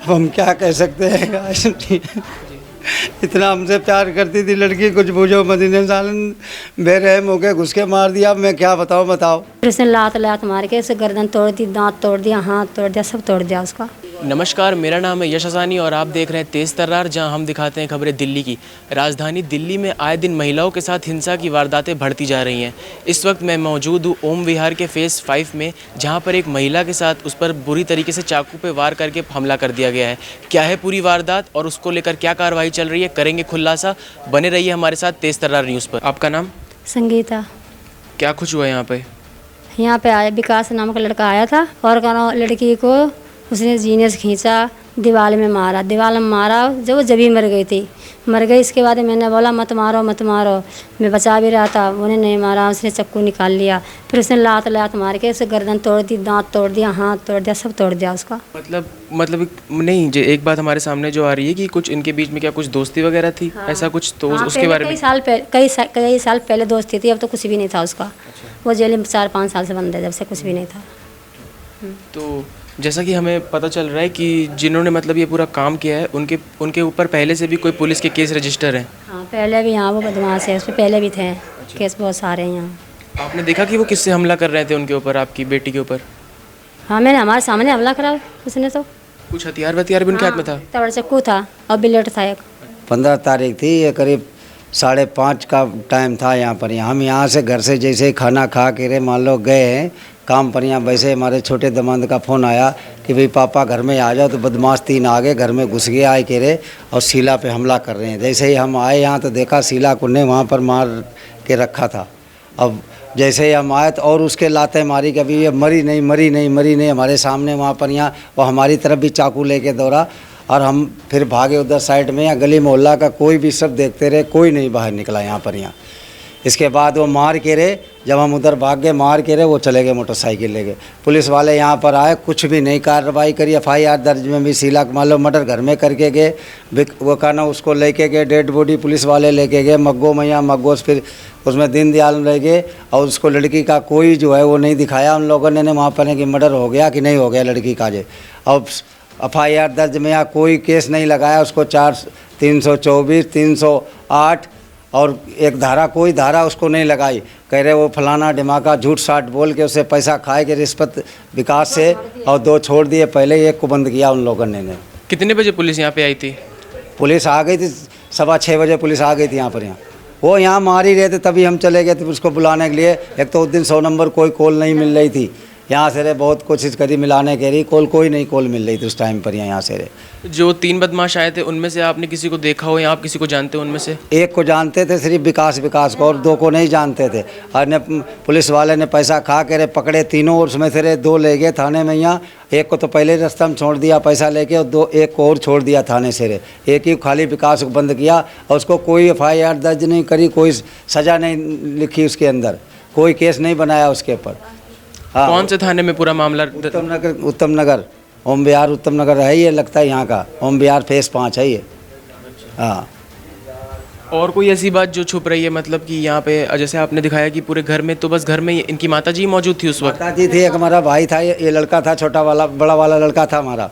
अब हम क्या कह सकते हैं। इतना हमसे प्यार करती थी लड़की, कुछ पूछो मदीने सालन बेरहम हो के घुस के मार दिया। अब मैं क्या बताओ। फिर उसने लात लात मार के उसे गर्दन तोड़ दी, दांत तोड़ दिया, हाथ तोड़ दिया, सब तोड़ दिया उसका। नमस्कार, मेरा नाम है यश हसानी और आप देख रहे हैं तेज़ तर्रार, जहां हम दिखाते हैं खबरें दिल्ली की। राजधानी दिल्ली में आए दिन महिलाओं के साथ हिंसा की वारदातें बढ़ती जा रही हैं। इस वक्त मैं मौजूद हूँ ओम विहार के फेज़ 5 में, जहां पर एक महिला के साथ उस पर बुरी तरीके से चाकू पे वार करके हमला कर दिया गया है। क्या है पूरी वारदात और उसको लेकर क्या कार्रवाई चल रही है, करेंगे खुलासा। बने रहिए हमारे साथ तेज़ तर्रार न्यूज़ पर। आपका नाम? संगीता। क्या कुछ हुआ यहाँ पे? यहाँ पे आया विकास नाम का लड़का आया था और कहना लड़की को उसने जीने से खींचा, दीवार में मारा। जब ही मर गई थी। मर गई, इसके बाद मैंने बोला मत मारो मत मारो, मैं बचा भी रहा था, उन्हें नहीं मारा, उसने चाकू निकाल लिया। फिर उसने लात मार के उसे गर्दन तोड़ दी, दांत तोड़ दिया, हाथ तोड़ दिया, सब तोड़ दिया उसका। मतलब नहीं, जो एक बात हमारे सामने जो आ रही है कि कुछ इनके बीच में क्या कुछ दोस्ती वगैरह थी? हाँ। ऐसा कुछ तो हाँ, उसके बारे में कई साल पहले दोस्ती थी, अब तो कुछ भी नहीं था उसका। अच्छा। वो जेल में 4-5 साल से बंद है, जब से कुछ भी नहीं था। तो जैसा कि हमें पता चल रहा है कि जिन्होंने मतलब ये पूरा काम किया है उनके ऊपर पहले से भी कोई पुलिस के केस रजिस्टर हैं? हाँ, पहले भी। यहाँ वो बदमाश है, उस पर पहले भी थे। अच्छा। केस बहुत सारे हैं यहाँ। आपने देखा कि वो किससे हमला कर रहे थे उनके ऊपर, आपकी बेटी के ऊपर? हाँ, मैंने हमारे सामने हमला करा उसने। तो कुछ हथियार वथियार भी उनके हाथ में था? तबड़ चाकू था और बिलेट था एक। 15 तारीख थी, ये करीब 5:30 का टाइम था यहाँ पर। हम यहाँ से घर से जैसे ही खाना खा के मान लो गए हैं काम पर, यहाँ वैसे हमारे छोटे दमाद का फ़ोन आया कि भाई पापा घर में आ जाओ। तो बदमाश 3 आ गए, घर में घुस गए आए के रे और शीला पे हमला कर रहे हैं। जैसे ही हम आए यहाँ तो देखा शीला को ने वहाँ पर मार के रखा था। अब जैसे ही हम आए तो और उसके लाते मारी, कभी ये मरी नहीं हमारे सामने वहाँ पर। यहाँ वो हमारी तरफ भी चाकू लेके दौड़ा और हम फिर भागे उधर साइड में। या गली मोहल्ला का कोई भी सब देखते रहे, कोई नहीं बाहर निकला यहाँ पर। यहाँ इसके बाद वो मार के रहे, जब हम उधर भाग गए मार के रहे, वो चले गए मोटरसाइकिल लेके। पुलिस वाले यहाँ पर आए, कुछ भी नहीं कार्रवाई करी। FIR दर्ज में भी शीला मान लो मर्डर घर में करके गए। वो कहना उसको लेके गए, डेड बॉडी पुलिस वाले लेके गए मग्गो फिर उसमें दीनदयाल रह गए। और उसको लड़की का कोई जो है वो नहीं दिखाया उन लोगों ने वहाँ पर कि मर्डर हो गया कि नहीं हो गया लड़की का। जो अब FIR दर्ज में यहाँ कोई केस नहीं लगाया उसको। 324, 308 और एक धारा, कोई धारा उसको नहीं लगाई। कह रहे वो फलाना ढिमाका झूठ साठ बोल के उसे पैसा खाए के रिश्वत विकास से, और 2 छोड़ दिए। पहले एक को बंद किया उन लोगों ने। कितने बजे पुलिस यहाँ पे आई थी? पुलिस आ गई थी 6:15 बजे पुलिस आ गई थी यहाँ पर। यहाँ वो यहाँ मार ही रहे थे, तभी हम चले गए थे उसको बुलाने के लिए। एक तो उस दिन 100 नंबर कोई कॉल नहीं मिल रही थी यहाँ से रे, बहुत कोशिश करी मिलाने के लिए, कोई नहीं कॉल मिल रही थी उस टाइम पर यहाँ से रे। जो 3 बदमाश आए थे उनमें से आपने किसी को देखा हो या आप किसी को जानते हो उनमें से? एक को जानते थे सिर्फ विकास को, और 2 को नहीं जानते थे। और ने पुलिस वाले ने पैसा खा के रे पकड़े तीनों, और उसमें से रे 2 ले गए थाने में। यहाँ एक को तो पहले रास्ता में छोड़ दिया पैसा लेके, और एक को और छोड़ दिया थाने से रे। एक ही खाली विकास को बंद किया और उसको कोई FIR दर्ज नहीं करी, कोई सज़ा नहीं लिखी उसके अंदर, कोई केस नहीं बनाया उसके ऊपर। हाँ। कौन से थाने में पूरा मामला? उत्तम नगर ओम विहार उत्तम नगर है ये, लगता है यहाँ का ओम विहार फेज़ 5 है ये। हाँ। और कोई ऐसी बात जो छुप रही है, मतलब कि यहाँ पे जैसे आपने दिखाया कि पूरे घर में, तो बस घर में इनकी माताजी मौजूद थी उस वक्त? माताजी थी, एक हमारा भाई था, ये लड़का था छोटा वाला, बड़ा वाला लड़का था हमारा।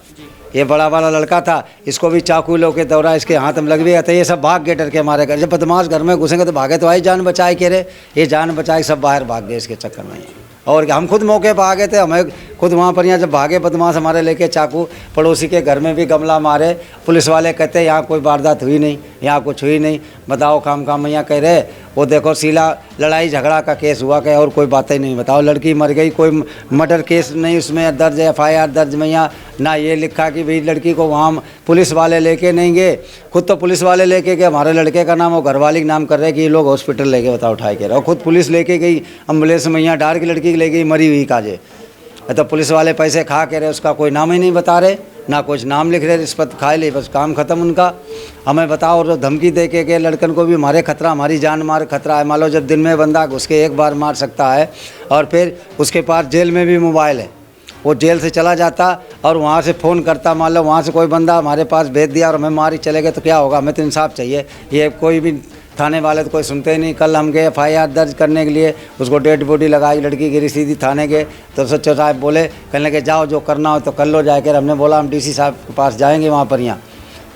ये बड़ा वाला लड़का था, इसको भी चाकू लो के दौरा, इसके हाथ में लग भी गया था। ये सब भाग गए डर के मारे। जब बदमाश घर में घुसेंगे तो भागे, तो आई जान बचाए के रे, ये जान बचाए सब बाहर भाग गए इसके चक्कर में। और हम खुद मौके पर आ गए थे, हमें खुद वहाँ पर। यहाँ जब भागे बदमाश हमारे लेके चाकू, पड़ोसी के घर में भी गमला मारे। पुलिस वाले कहते यहाँ कोई वारदात हुई नहीं, यहाँ कुछ हुई नहीं, बताओ काम यहाँ कह रहे। वो देखो शीला लड़ाई झगड़ा का केस हुआ क्या, और कोई बातें नहीं। बताओ लड़की मर गई, कोई मर्डर केस नहीं उसमें दर्ज है, FIR दर्ज में। यहाँ ना ये लिखा कि भाई लड़की को वहाँ पुलिस वाले लेके नहीं गए, खुद तो पुलिस वाले लेके गए। हमारे लड़के का नाम वो घरवाली का नाम कर रहे कि ये लोग हॉस्पिटल लेके बताओ उठाए के, और खुद पुलिस लेके गई एम्बुलेंस में। यहाँ डार की लड़की ले गई मरी हुई काजे। तो पुलिस वाले पैसे खा के रहे, उसका कोई नाम ही नहीं बता रहे, ना कुछ नाम लिख रहे, रिश्वत खा ले, बस काम ख़त्म उनका। हमें बताओ, और धमकी दे के लड़कन को भी हमारे खतरा, हमारी जान मार खतरा है। मान लो जब दिन में बंदा घुस के एक बार मार सकता है, और फिर उसके पास जेल में भी मोबाइल है, वो जेल से चला जाता और वहाँ से फ़ोन करता। मान लो वहाँ से कोई बंदा हमारे पास भेज दिया और हमें मार ही चले गए तो क्या होगा? हमें तो इंसाफ चाहिए। ये कोई भी थाने वाले तो कोई सुनते ही नहीं। कल हम गए FIR दर्ज करने के लिए, उसको डेड बॉडी लगाई, लड़की गिरी सीधी थाने गए तो सच्चो साहब बोले, कहने लगे जाओ जो करना हो तो कर लो जाकर। हमने बोला हम DC साहब के पास जाएंगे, वहाँ पर यहाँ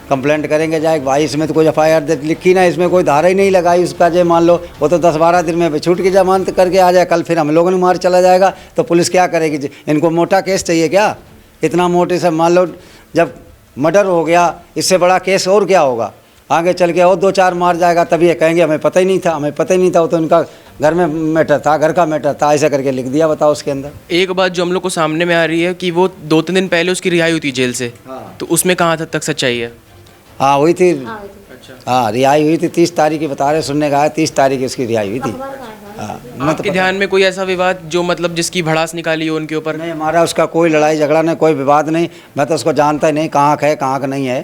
कंप्लेंट करेंगे जाए। भाई इसमें तो कोई FIR लिखी ना, इसमें कोई धारा ही नहीं लगाई उसका। जो मान लो वो तो 10-12 दिन में छूट की जमानत करके आ जाए, कल फिर हम लोगों ने मार चला जाएगा तो पुलिस क्या करेगी? इनको मोटा केस चाहिए क्या? इतना मोटे से मान लो जब मर्डर हो गया, इससे बड़ा केस और क्या होगा? आगे चल के और 2-4 मार जाएगा, तभी ये कहेंगे हमें पता ही नहीं था, हमें पता ही नहीं था, वो तो इनका घर में मैटर था, घर का मैटर था, ऐसा करके लिख दिया। बताओ उसके अंदर। एक बात जो हम लोग को सामने में आ रही है कि वो 2-3 दिन पहले उसकी रिहाई हुई थी जेल से, तो उसमें कहाँ तक सच्चाई है? हाँ हुई थी। अच्छा। हाँ रिहाई हुई थी, 30 तारीख की बता रहे, सुनने का है 30 तारीख की उसकी रिहाई हुई थी। हाँ आपके ध्यान में कोई ऐसा विवाद जो मतलब जिसकी भड़ास निकाली हो उनके ऊपर? नहीं, हमारा उसका कोई लड़ाई झगड़ा नहीं, कोई विवाद नहीं। मैं तो उसको जानता ही नहीं कहाँ का है कहाँ का नहीं है।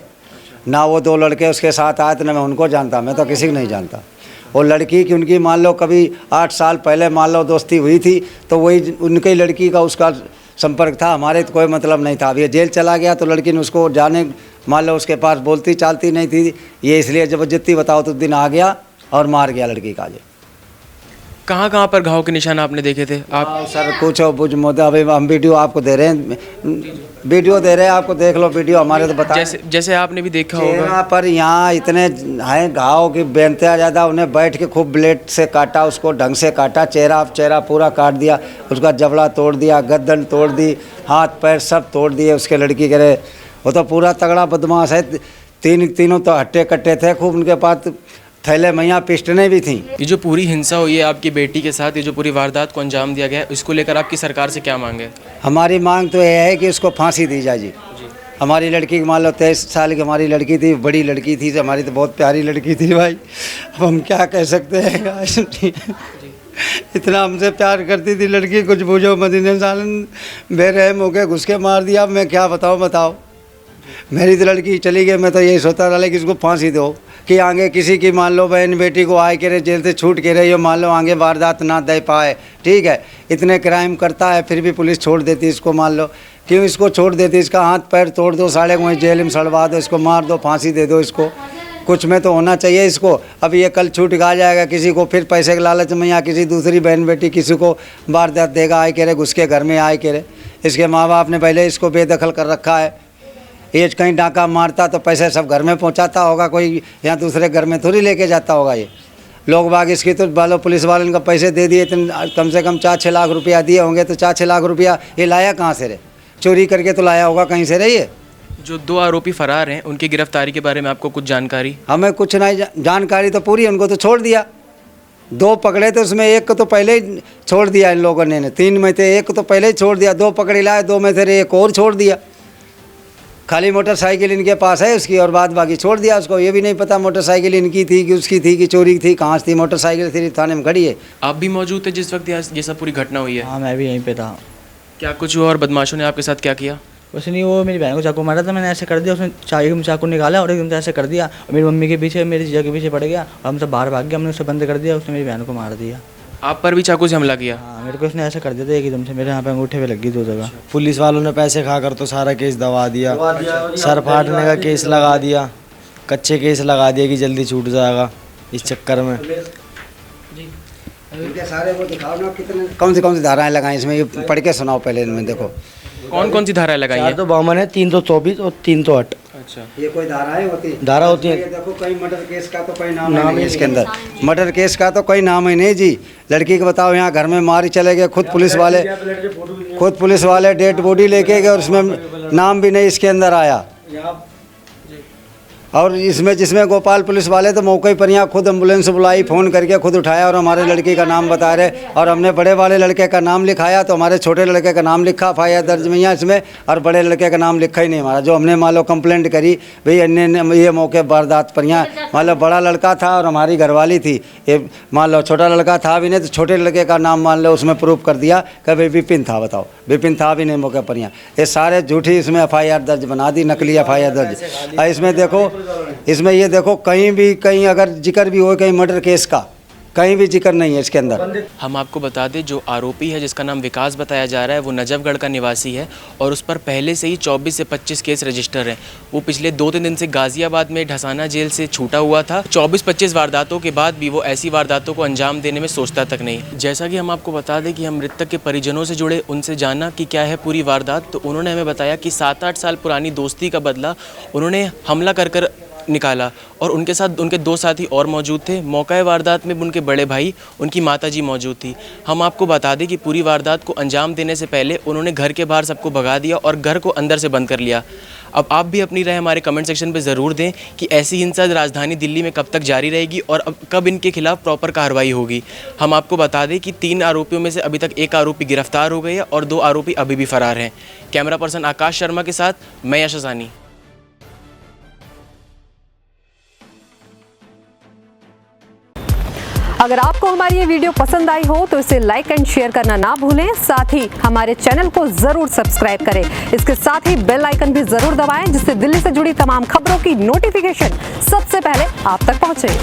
ना वो 2 लड़के उसके साथ आए थे, ना मैं उनको जानता, मैं तो किसी को नहीं जानता। वो लड़की की उनकी मान लो कभी 8 साल पहले मान लो दोस्ती हुई थी, तो वही उनकी लड़की का उसका संपर्क था, हमारे तो कोई मतलब नहीं था। अब ये जेल चला गया तो लड़की ने उसको जाने मान लो उसके पास बोलती चालती नहीं थी, ये इसलिए जबरदस्ती बताओ तो दिन आ गया और मार गया लड़की का। कहाँ पर घाव के निशान आपने देखे थे आप? सर पूछो बुझ मोदा, अभी हम वीडियो आपको दे रहे हैं, वीडियो दे रहे हैं आपको, देख लो वीडियो हमारे तो बता। जैसे आपने भी देखा होगा चेहरा पर यहाँ इतने हैं घाव की बेनतहा ज़्यादा। उन्हें बैठ के खूब ब्लेड से काटा, उसको ढंग से काटा, चेहरा पूरा काट दिया, उसका जबड़ा तोड़ दिया, गर्दन तोड़ दी, हाथ पैर सब तोड़ दिए उसके लड़की के। वो तो पूरा तगड़ा बदमाश है। तीनों तो हट्टे कट्टे थे खूब, उनके पास थैले मैया पिस्टनें भी थी। ये जो पूरी हिंसा हुई है आपकी बेटी के साथ, ये जो पूरी वारदात को अंजाम दिया गया है, इसको लेकर आपकी सरकार से क्या मांग है? हमारी मांग तो यह है कि उसको फांसी दी जाए जी। हमारी लड़की की मान लो 23 साल की हमारी लड़की थी, बड़ी लड़की थी, हमारी तो बहुत प्यारी लड़की थी भाई। अब हम क्या कह सकते हैं? इतना हमसे प्यार करती थी लड़की, कुछ बूझो मदीने सालन बेरहम होके घुस के मार दिया। मैं क्या बताओ। मेरी तो लड़की चली गई, मैं तो यही सोचता रहा कि इसको फांसी दो, कि आगे किसी की मान लो बहन बेटी को आए के रहे जेल से छूट के रहे, ये मान लो आगे वारदात ना दे पाए। ठीक है, इतने क्राइम करता है फिर भी पुलिस छोड़ देती इसको। मान लो क्यों इसको छोड़ देती? इसका हाथ पैर तोड़ दो, साले को वहीं जेल में सड़वा दो, इसको मार दो, फांसी दे दो इसको। कुछ में तो होना चाहिए इसको। अब ये कल छूट गा जाएगा किसी को, फिर पैसे के लालच में या किसी दूसरी बहन बेटी किसी को वारदात देगा आए के रहे, घुस के घर में आए के रहे। इसके माँ बाप ने पहले इसको बेदखल कर रखा है। ये कहीं डाका मारता तो पैसे सब घर में पहुंचाता होगा, कोई यहाँ दूसरे घर में थोड़ी लेके जाता होगा। ये लोग बाग इसकी तो वालों पुलिस वालों ने पैसे दे दिए, कम से कम 4-6 लाख रुपया दिए होंगे, तो 4-6 लाख रुपया ये लाया कहाँ से रे? चोरी करके तो लाया होगा कहीं से रे। ये जो 2 आरोपी फरार हैं उनकी गिरफ्तारी के बारे में आपको कुछ जानकारी? हमें कुछ नहीं जानकारी, तो पूरी उनको तो छोड़ दिया। 2 पकड़े थे, उसमें एक को तो पहले ही छोड़ दिया इन लोगों ने। 3 में थे, एक को तो पहले ही छोड़ दिया। 2 पकड़े लाए, 2 में से एक और छोड़ दिया। खाली मोटरसाइकिल इनके पास है उसकी, और बाद बाकी छोड़ दिया उसको। ये भी नहीं पता मोटरसाइकिल इनकी थी कि उसकी थी कि चोरी थी, कहाँ से थी मोटरसाइकिल, थी थाने में खड़ी है। आप भी मौजूद थे जिस वक्त ये सब पूरी घटना हुई है? हाँ मैं भी यहीं पे था। क्या कुछ हुआ और बदमाशों ने आपके साथ क्या किया? कुछ नहीं, वो मेरी बहन को चाकू मारा था, मैंने ऐसे कर दिया, उसने एकदम चाकू निकाला और एकदम से ऐसे कर दिया, और मेरी मम्मी के पीछे मेरी जीजा के पीछे पड़ गया और हम सब बाहर भाग गए। हमने उसे बंद कर दिया, उसने मेरी बहन को मार दिया। आप पर भी चाकू से हमला किया? हाँ मेरे को उसने ऐसा कर दिया था एकदम से, मेरे यहाँ पे अंगूठे पे लग गई 2 जगह। पुलिस वालों ने पैसे खाकर तो सारा केस दबा दिया, सर फाड़ने का केस लगा दिया, कच्चे केस लगा दिया कि जल्दी छूट जाएगा इस चक्कर में। सारे वो दिखाओ ना, कितने कौन सी धाराएं लगाएं इसमें, ये पढ़ के सुनाओ पहले इनमें। देखो कौन सी धाराएं लगाई हैं? 452 है, 324 और 308। अच्छा, ये कोई धाराएं होती? धारा होती है। ये देखो कहीं मर्डर केस का तो कोई नाम ही नहीं इसके अंदर। मर्डर केस का तो कोई नाम ही नहीं जी। लड़की को बताओ यहाँ घर में मारी चले गए, खुद पुलिस वाले डेड बॉडी लेके गए और उसमें नाम भी नहीं इसके अंदर आया। और इसमें जिसमें गोपाल पुलिस वाले तो मौके पर यहाँ खुद एम्बुलेंस बुलाई, फ़ोन करके खुद उठाया और हमारे लड़की का नाम बता रहे। और हमने बड़े वाले लड़के का नाम लिखाया तो हमारे छोटे लड़के का नाम लिखा FIR दर्ज में यहाँ इसमें, और बड़े लड़के का नाम लिखा ही नहीं हमारा। जो हमने मान लो कंप्लेंट करी भाई अन्य ये मौके वारदात पर, यहाँ मान लो बड़ा लड़का था और हमारी घरवाली थी, ये मान लो छोटा लड़का था भी नहीं, तो छोटे लड़के का नाम मान लो उसमें प्रूफ कर दिया कि भाई विपिन था। बताओ विपिन था भी नहीं मौके पर। यहाँ ये सारे झूठी इसमें FIR दर्ज बना दी, नकली FIR दर्ज। इसमें देखो, इसमें ये देखो कहीं अगर जिक्र भी हो कहीं मर्डर केस का, कहीं भी जिक्र नहीं है इसके अंदर। हम आपको बता दें, जो आरोपी है जिसका नाम विकास बताया जा रहा है वो नजफगढ़ का निवासी है और उस पर पहले से ही 24 से 25 केस रजिस्टर हैं। वो पिछले 2-3 दिन से गाजियाबाद में ढसाना जेल से छूटा हुआ था। 24-25 वारदातों के बाद भी वो ऐसी वारदातों को अंजाम देने में सोचता तक नहीं। जैसा कि हम आपको बता दें कि हम मृतक के परिजनों से जुड़े, उनसे जाना कि क्या है पूरी वारदात, तो उन्होंने हमें बताया कि 7-8 साल पुरानी दोस्ती का बदला उन्होंने हमला कर निकाला और उनके साथ उनके 2 साथी और मौजूद थे। मौका वारदात में उनके बड़े भाई, उनकी माताजी मौजूद थी। हम आपको बता दें कि पूरी वारदात को अंजाम देने से पहले उन्होंने घर के बाहर सबको भगा दिया और घर को अंदर से बंद कर लिया। अब आप भी अपनी राय हमारे कमेंट सेक्शन पे ज़रूर दें कि ऐसी हिंसा राजधानी दिल्ली में कब तक जारी रहेगी और अब कब इनके खिलाफ प्रॉपर कार्रवाई होगी। हम आपको बता दें कि 3 आरोपियों में से अभी तक 1 आरोपी गिरफ्तार हो गए है और 2 आरोपी अभी भी फरार हैं। कैमरा पर्सन आकाश शर्मा के साथ मैं यश हसानी। अगर आपको हमारी ये वीडियो पसंद आई हो तो इसे लाइक एंड शेयर करना ना भूलें। साथ ही हमारे चैनल को जरूर सब्सक्राइब करें। इसके साथ ही बेल आइकन भी जरूर दबाएं जिससे दिल्ली से जुड़ी तमाम खबरों की नोटिफिकेशन सबसे पहले आप तक पहुंचे।